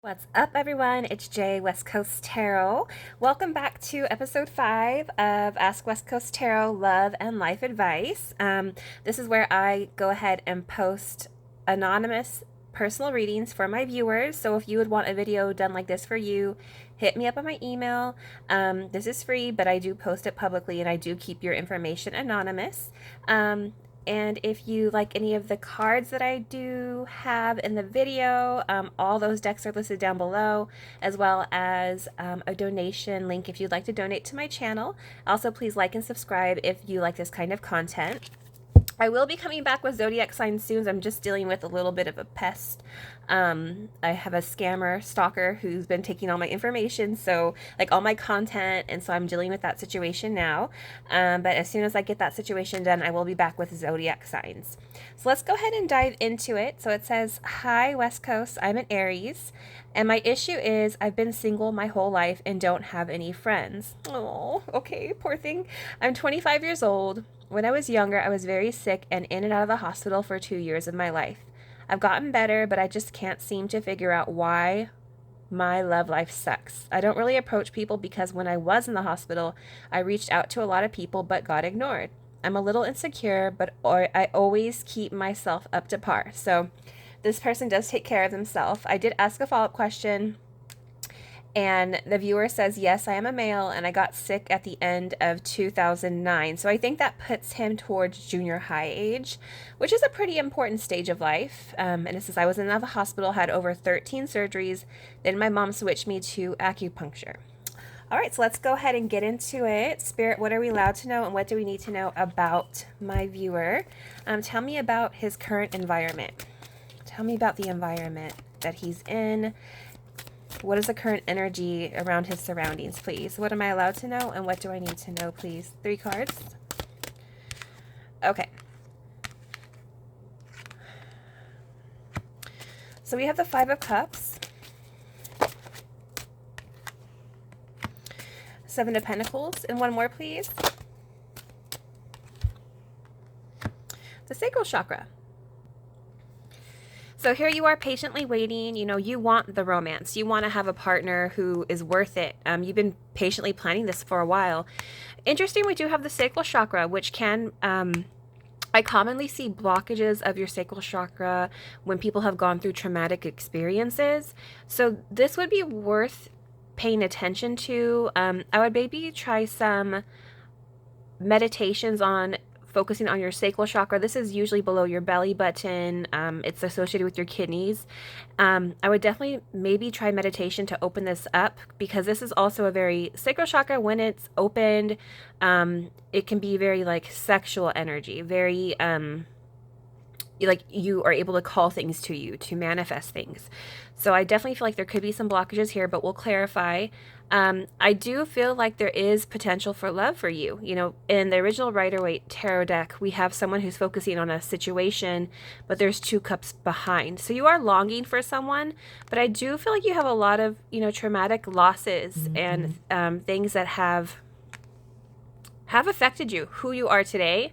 What's up, everyone? It's Jay, West Coast Tarot. Welcome back to episode 5 of Ask West Coast Tarot Love and Life Advice. This is where I go ahead and post anonymous personal readings for my viewers. So if you would want a video done like this for you, hit me up on my email. This is free, but I do post it publicly and I do keep your information anonymous. And if you like any of the cards that I do have in the video, all those decks are listed down below, as well as a donation link if you'd like to donate to my channel. Also, please like and subscribe if you like this kind of content. I will be coming back with zodiac signs soon. I'm just dealing with a little bit of a pest. I have a scammer stalker who's been taking all my information, so like all my content, and so I'm dealing with that situation now. But as soon as I get that situation done, I will be back with zodiac signs. So let's go ahead and dive into it. So it says, "Hi West Coast, I'm an Aries, and my issue is I've been single my whole life and don't have any friends." Oh, okay, poor thing. I'm 25 years old. When I was younger, I was very sick and in and out of the hospital for 2 years of my life. I've gotten better, but I just can't seem to figure out why my love life sucks. I don't really approach people because when I was in the hospital, I reached out to a lot of people but got ignored. I'm a little insecure, but I always keep myself up to par. So this person does take care of themselves. I did ask a follow-up question, and the viewer says, "Yes, I am a male, and I got sick at the end of 2009. So I think that puts him towards junior high age, which is a pretty important stage of life. And it says, "I was in the hospital, had over 13 surgeries. Then my mom switched me to acupuncture." All right, so let's go ahead and get into it. Spirit, what are we allowed to know, and what do we need to know about my viewer? Tell me about his current environment. Tell me about the environment that he's in. What is the current energy around his surroundings, please? What am I allowed to know, and what do I need to know, please? 3 cards. Okay. So we have the 5 of Cups, 7 of Pentacles, and one more, please. The sacral chakra. So here you are patiently waiting. You know, you want the romance. You want to have a partner who is worth it. You've been patiently planning this for a while. Interesting, we do have the sacral chakra, which can, I commonly see blockages of your sacral chakra when people have gone through traumatic experiences. So this would be worth paying attention to. I would maybe try some meditations on focusing on your sacral chakra. This is usually below your belly button. It's associated with your kidneys. I would definitely maybe try meditation to open this up, because this is also a very sacral chakra. When it's opened, it can be very like sexual energy, very like you are able to call things to you, to manifest things. So I definitely feel like there could be some blockages here, but we'll clarify. I do feel like there is potential for love for you. You know, in the original Rider-Waite tarot deck, we have someone who's focusing on a situation, but there's 2 cups behind. So you are longing for someone, but I do feel like you have a lot of, you know, traumatic losses and things that have affected you, who you are today.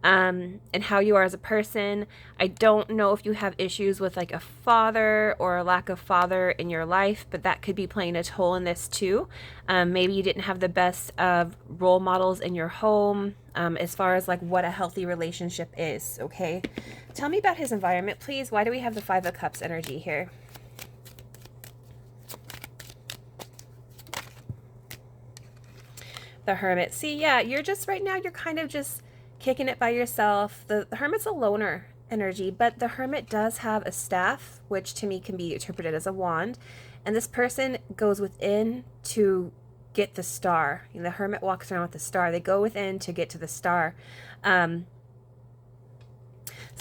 And how you are as a person. I don't know if you have issues with like a father or a lack of father in your life, but that could be playing a toll in this too. Maybe you didn't have the best of role models in your home, as far as like what a healthy relationship is. Okay, tell me about his environment, please. Why do we have the 5 of Cups energy here? The Hermit. See, yeah, you're just right now, you're kind of just kicking it by yourself. The Hermit's a loner energy, but the Hermit does have a staff, which to me can be interpreted as a wand. And this person goes within to get the star. You know, the Hermit walks around with the star. They go within to get to the star. So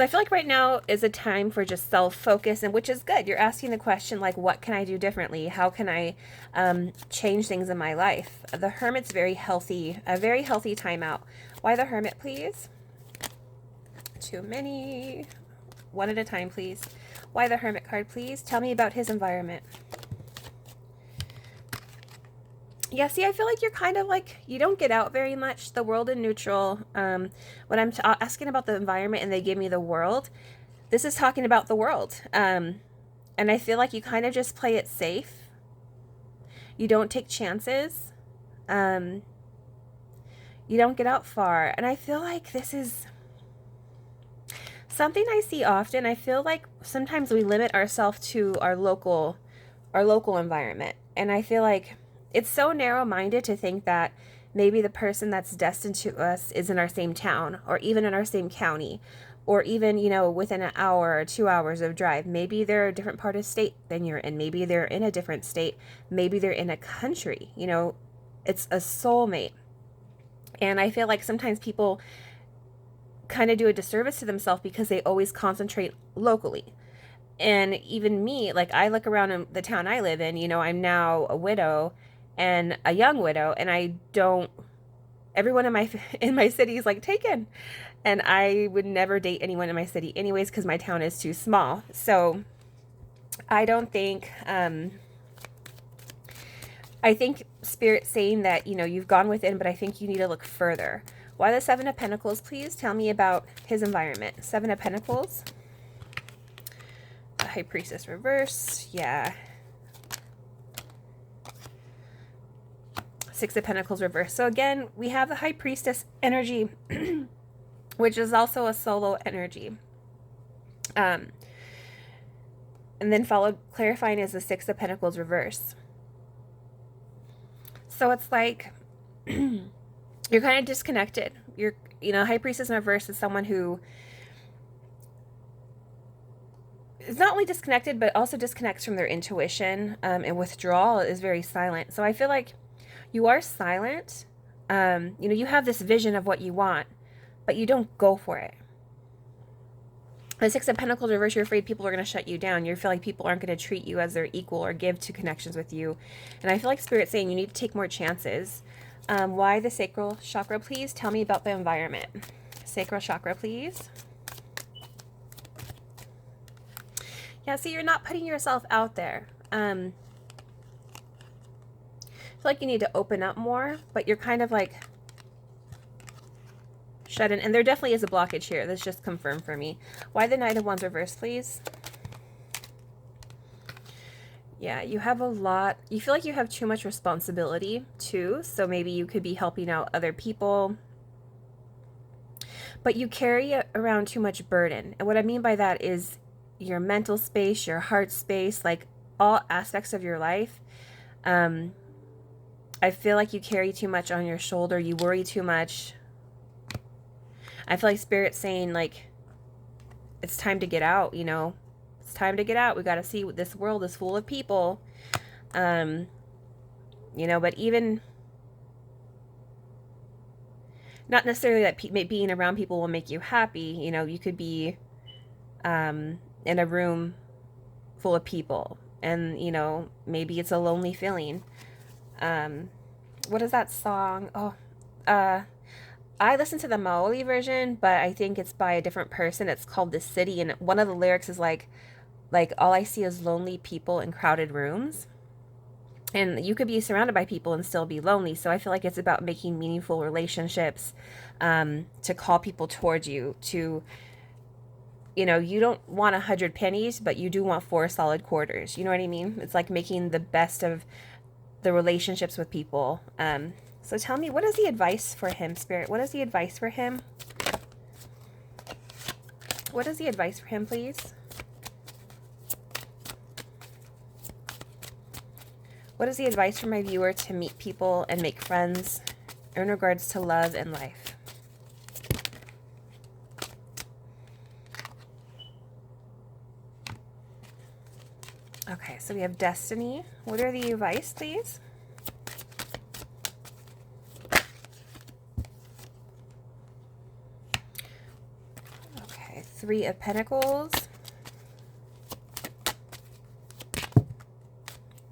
I feel like right now is a time for just self-focus, and which is good. You're asking the question, like, what can I do differently? How can I change things in my life? The Hermit's very healthy, a very healthy timeout. Why the Hermit, please? Too many. One at a time, please. Why the Hermit card, please? Tell me about his environment. Yeah, see, I feel like you're kind of like, you don't get out very much. The World in neutral. When I'm asking about the environment and they give me the World, this is talking about the world. And I feel like you kind of just play it safe. You don't take chances. You don't get out far. And I feel like this is something I see often. I feel like sometimes we limit ourselves to our local environment. And I feel like it's so narrow-minded to think that maybe the person that's destined to us is in our same town or even in our same county or even, within an hour or 2 hours of drive. Maybe they're a different part of state than you're in. Maybe they're in a different state. Maybe they're in a country. It's a soulmate. And I feel like sometimes people kind of do a disservice to themselves because they always concentrate locally. And even me, like I look around in the town I live in, I'm now a widow and a young widow, and everyone in my city is like taken. And I would never date anyone in my city anyways because my town is too small. So I don't think I think Spirit's saying that, you've gone within, but I think you need to look further. Why the Seven of Pentacles, please? Tell me about his environment. Seven of Pentacles. The High Priestess reverse. Yeah. Six of Pentacles reverse. So again, we have the High Priestess energy, which is also a solo energy. And then followed, clarifying, is the Six of Pentacles reverse. So it's like you're kind of disconnected. High Priestess in reverse is someone who is not only disconnected, but also disconnects from their intuition, and withdrawal is very silent. So I feel like you are silent. You have this vision of what you want, but you don't go for it. The Six of Pentacles reverse, you're afraid people are going to shut you down. You feel like people aren't going to treat you as their equal or give to connections with you. And I feel like Spirit's saying you need to take more chances. Why the sacral chakra, please? Tell me about the environment. Sacral chakra, please. Yeah, see, you're not putting yourself out there. I feel like you need to open up more, but you're kind of like shut in. And there definitely is a blockage here. That's just confirmed for me. Why the Knight of Wands reverse, please? Yeah, you have a lot. You feel like you have too much responsibility too. So maybe you could be helping out other people, but you carry around too much burden. And what I mean by that is your mental space, your heart space, like all aspects of your life. I feel like you carry too much on your shoulder. You worry too much. I feel like Spirit's saying, like, it's time to get out, It's time to get out. We got to see what this world is full of people. But even, not necessarily that being around people will make you happy. You could be in a room full of people and, maybe it's a lonely feeling. What is that song? I listened to the Maoli version, but I think it's by a different person. It's called The City, and one of the lyrics is like all I see is lonely people in crowded rooms. And you could be surrounded by people and still be lonely. So I feel like it's about making meaningful relationships, to call people towards you, to, you don't want 100 pennies, but you do want 4 solid quarters. You know what I mean? It's like making the best of the relationships with people. So tell me, what is the advice for him, Spirit? What is the advice for him? What is the advice for him, please? What is the advice for my viewer to meet people and make friends in regards to love and life? Okay, so we have Destiny. What are the advice, please? Okay, Three of Pentacles.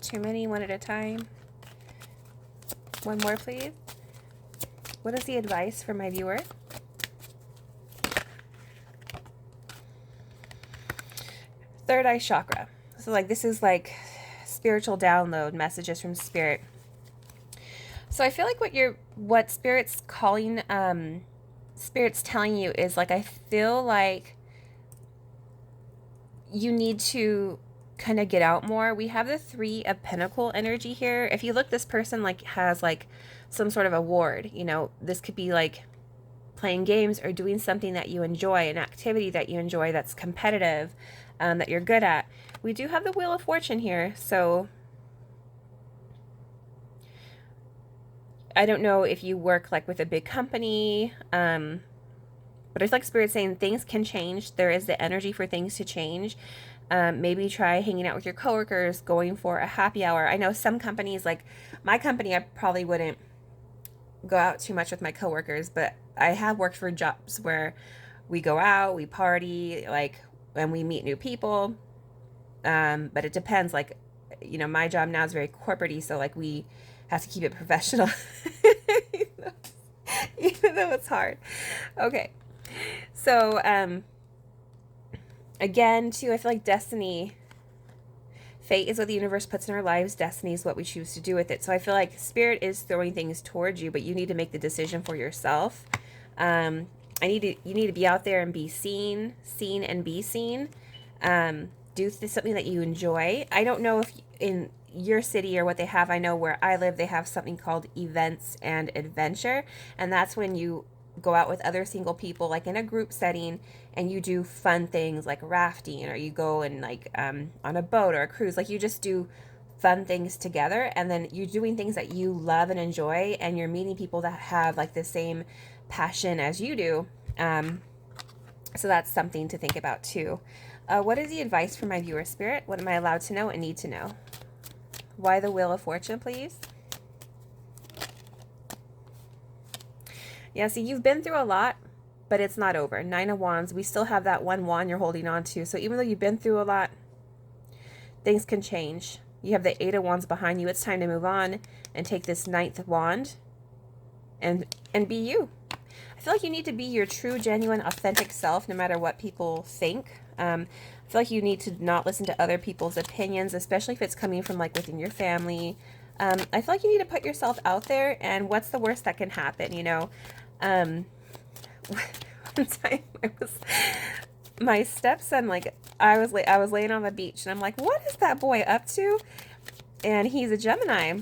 Too many, one at a time. One more, please. What is the advice for my viewer? Third eye chakra. So like this is like spiritual download, messages from Spirit. So I feel like what Spirit's calling, Spirit's telling you is like, I feel like you need to kind of get out more. We have the Three of Pentacle energy here. If you look, this person like has like some sort of award, you know, this could be like playing games or doing something that you enjoy, an activity that you enjoy that's competitive, that you're good at. We do have the Wheel of Fortune here, so I don't know if you work like with a big company, but it's like Spirit saying things can change. There is the energy for things to change. Maybe try hanging out with your coworkers, going for a happy hour. I know some companies, like my company, I probably wouldn't go out too much with my coworkers, but I have worked for jobs where we go out, we party, like, and we meet new people. But it depends. Like, you know, my job now is very corporate-y, so like we have to keep it professional, even though it's hard. Okay, so again, too, I feel like destiny, fate is what the universe puts in our lives. Destiny is what we choose to do with it. So I feel like Spirit is throwing things towards you, but you need to make the decision for yourself. You need to be out there and be seen and be seen. Do something that you enjoy. I don't know if in your city or what they have. I know where I live, they have something called events and adventure, and that's when you go out with other single people, like in a group setting, and you do fun things like rafting, or you go and like on a boat or a cruise. Like you just do fun things together, and then you're doing things that you love and enjoy, and you're meeting people that have like the same passion as you do. So that's something to think about too. What is the advice for my viewer, Spirit? What am I allowed to know and need to know? Why the Wheel of Fortune, please? Yeah, see, you've been through a lot, but it's not over. Nine of Wands, we still have that one wand you're holding on to. So even though you've been through a lot, things can change. You have the Eight of Wands behind you. It's time to move on and take this ninth wand and be you. I feel like you need to be your true, genuine, authentic self, no matter what people think. I feel like you need to not listen to other people's opinions, especially if it's coming from like within your family. I feel like you need to put yourself out there, and what's the worst that can happen, you know? One time my stepson, like I was laying on the beach, and I'm like, what is that boy up to? And he's a Gemini.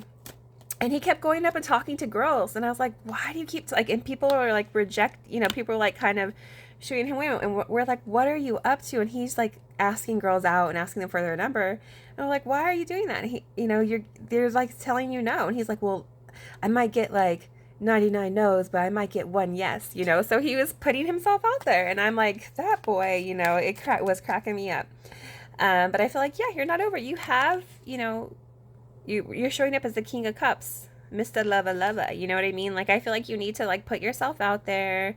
And he kept going up and talking to girls. And I was like, why do you keep, like, and people are like people are like kind of shooting him away. And we're like, what are you up to? And he's like asking girls out and asking them for their number. And we're like, why are you doing that? And he, you know, they're like telling you no. And he's like, well, I might get like 99 no's, but I might get one yes, you know? So he was putting himself out there. And I'm like, that boy, you know, it was cracking me up. But I feel like, yeah, you're not over. You have, you know, you're showing up as the King of Cups, Mr. Lover Lover, you know what I mean? Like, I feel like you need to, like, put yourself out there.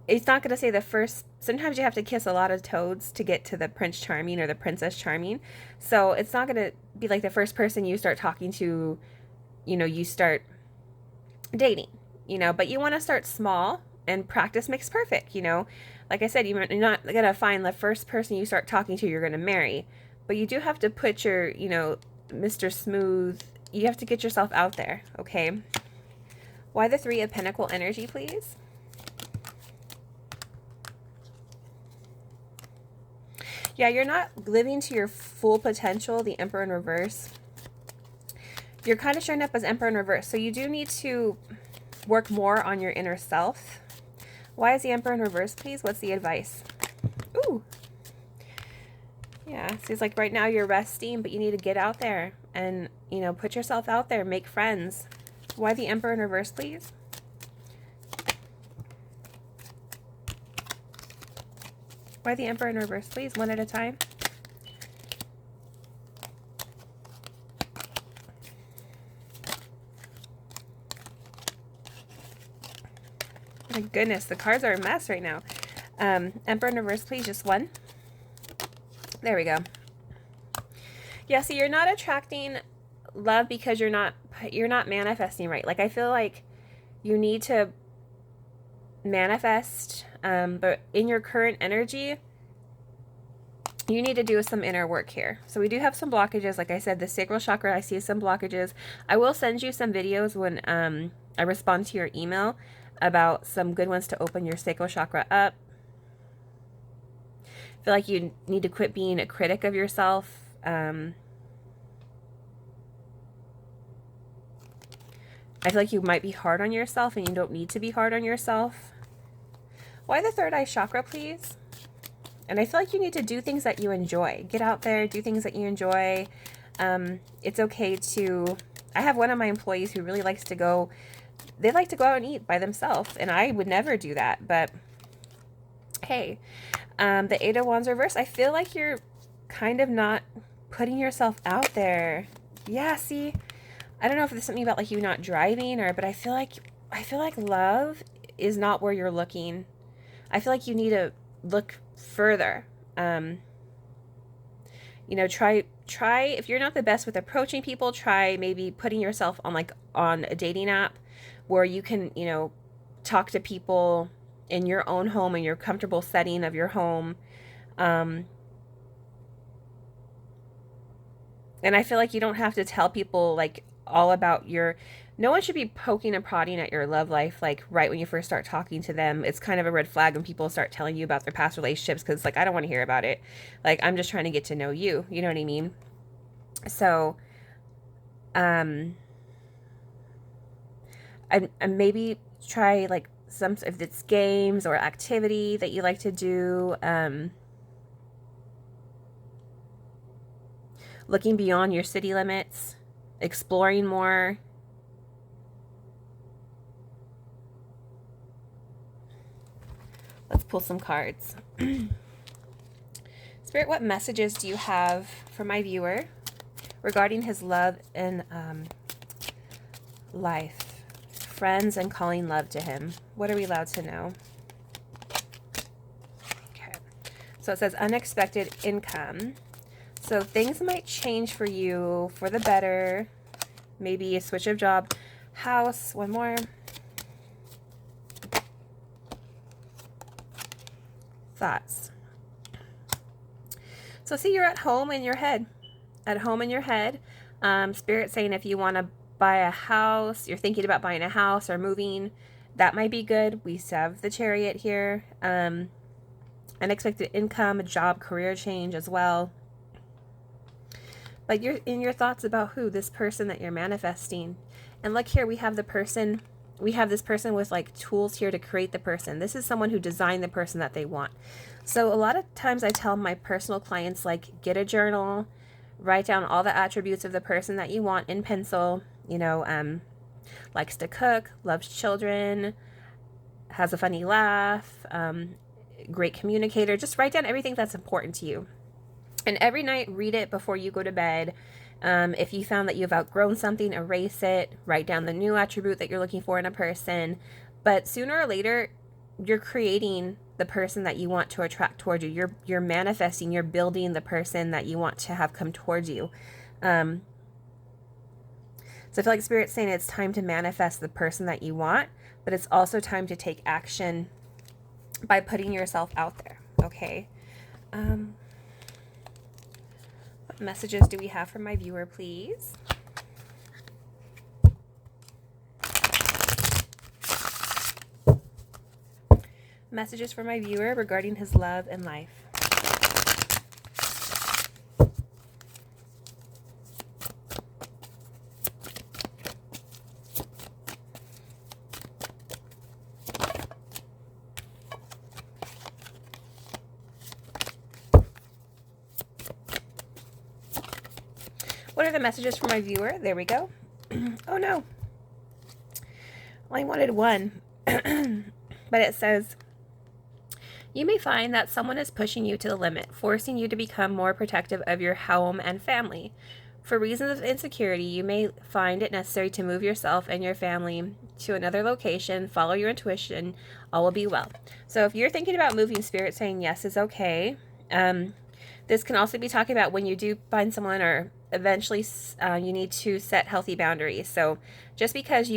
It's not going to say the first, sometimes you have to kiss a lot of toads to get to the Prince Charming or the Princess Charming. So it's not going to be like the first person you start talking to, you know, you start dating, you know, but you want to start small, and practice makes perfect, you know? Like I said, you're not going to find the first person you start talking to you're going to marry. But you do have to put your, you know, Mr. Smooth, you have to get yourself out there, okay? Why the Three of Pentacle energy, please? Yeah, you're not living to your full potential, the Emperor in reverse. You're kind of showing up as Emperor in reverse. So you do need to work more on your inner self. Why is the Emperor in reverse, please? What's the advice? Ooh. Yeah, so it's like right now you're resting, but you need to get out there and, you know, put yourself out there, make friends. Why the Emperor in reverse, please? Why the Emperor in reverse, please? One at a time. My goodness, the cards are a mess right now. Emperor in reverse, please. Just one. There we go. Yeah, so you're not attracting love because you're not manifesting right. Like, I feel like you need to manifest, but in your current energy, you need to do some inner work here. So we do have some blockages. Like I said, the sacral chakra, I see some blockages. I will send you some videos when I respond to your email about some good ones to open your sacral chakra up. I feel like you need to quit being a critic of yourself. I feel like you might be hard on yourself and you don't need to be hard on yourself. Why the third eye chakra, please? And I feel like you need to do things that you enjoy. Get out there, do things that you enjoy. It's okay to... I have one of my employees who really likes to go... They like to go out and eat by themselves, and I would never do that, but hey. The Eight of Wands reverse, I feel like you're kind of not putting yourself out there. Yeah, see, I don't know if there's something about like you not driving but I feel like love is not where you're looking. I feel like you need to look further. You know, try if you're not the best with approaching people, try maybe putting yourself on a dating app where you can, you know, talk to people in your own home, in your comfortable setting of your home. And I feel like you don't have to tell people like all about no one should be poking and prodding at your love life like right when you first start talking to them. It's kind of a red flag when people start telling you about their past relationships, because like I don't want to hear about it. Like I'm just trying to get to know you. You know what I mean? So and maybe try like if it's games or activity that you like to do, looking beyond your city limits, exploring more. Let's pull some cards. Spirit, what messages do you have for my viewer regarding his love and life? Friends and calling love to him. What are we allowed to know? Okay. So it says unexpected income. So things might change for you for the better. Maybe a switch of job. House. One more. Thoughts. So see, you're at home in your head. At home in your head. Spirit saying if you want to buy a house, you're thinking about buying a house or moving, that might be good. We have the Chariot here. Unexpected income, a job, career change as well. But you're in your thoughts about this person that you're manifesting. And look here, we have this person with like tools here to create the person. This is someone who designed the person that they want. So a lot of times I tell my personal clients, like, get a journal, write down all the attributes of the person that you want in pencil. You know, likes to cook, loves children, has a funny laugh, great communicator. Just write down everything that's important to you. And every night, read it before you go to bed. If you found that you've outgrown something, erase it. Write down the new attribute that you're looking for in a person. But sooner or later, you're creating the person that you want to attract towards you. You're manifesting, you're building the person that you want to have come towards you. So I feel like Spirit's saying it's time to manifest the person that you want, but it's also time to take action by putting yourself out there, okay? What messages do we have from my viewer, please? Messages for my viewer regarding his love and life. What are the messages for my viewer? There we go. Oh no. Well, I wanted one. But it says, you may find that someone is pushing you to the limit, forcing you to become more protective of your home and family. For reasons of insecurity, you may find it necessary to move yourself and your family to another location. Follow your intuition. All will be well. So if you're thinking about moving, Spirit saying yes is okay. This can also be talking about when you do find someone, or eventually you need to set healthy boundaries. So just because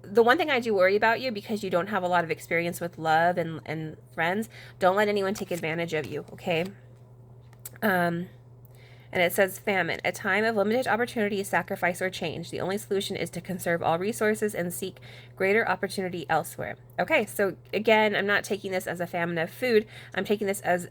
the one thing I do worry about you, because you don't have a lot of experience with love and friends, don't let anyone take advantage of you, okay? And it says famine, a time of limited opportunity, sacrifice, or change. The only solution is to conserve all resources and seek greater opportunity elsewhere. Okay, so again, I'm not taking this as a famine of food. I'm taking this as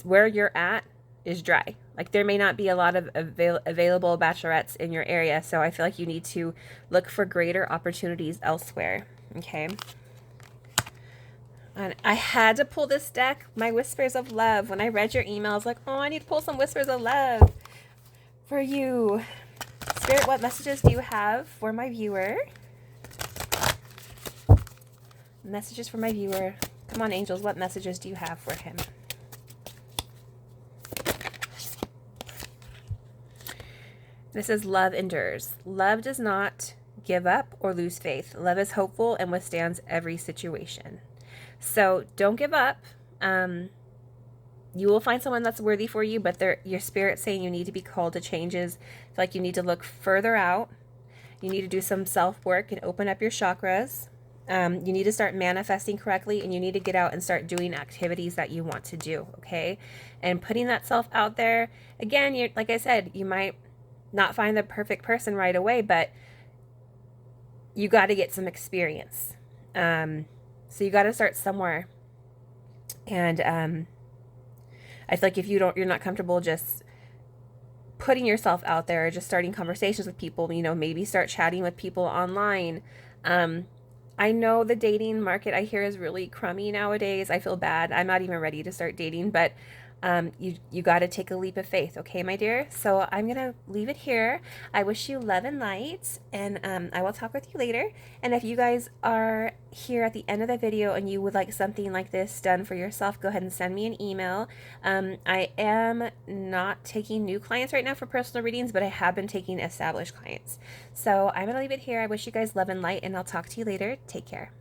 where you're at is dry. Like there may not be a lot of available bachelorettes in your area, so I feel like you need to look for greater opportunities elsewhere. Okay. And I had to pull this deck, my Whispers of Love. When I read your email, I was like, oh, I need to pull some Whispers of Love for you. Spirit, what messages do you have for my viewer? Messages for my viewer. Come on, angels, what messages do you have for him? This is love endures. Love does not give up or lose faith. Love is hopeful and withstands every situation. So don't give up. You will find someone that's worthy for you, but your spirit's saying you need to be called to changes. I feel like you need to look further out. You need to do some self-work and open up your chakras. You need to start manifesting correctly, and you need to get out and start doing activities that you want to do, okay? And putting that self out there. Again, like I said, you might not find the perfect person right away, but you got to get some experience. So you got to start somewhere. And I feel like if you're not comfortable just putting yourself out there, or just starting conversations with people, maybe start chatting with people online. I know the dating market, I hear, is really crummy nowadays. I feel bad. I'm not even ready to start dating, but you got to take a leap of faith, okay, my dear? So I'm going to leave it here. I wish you love and light, and I will talk with you later. And if you guys are here at the end of the video and you would like something like this done for yourself, go ahead and send me an email. I am not taking new clients right now for personal readings, but I have been taking established clients. So I'm going to leave it here. I wish you guys love and light, and I'll talk to you later. Take care.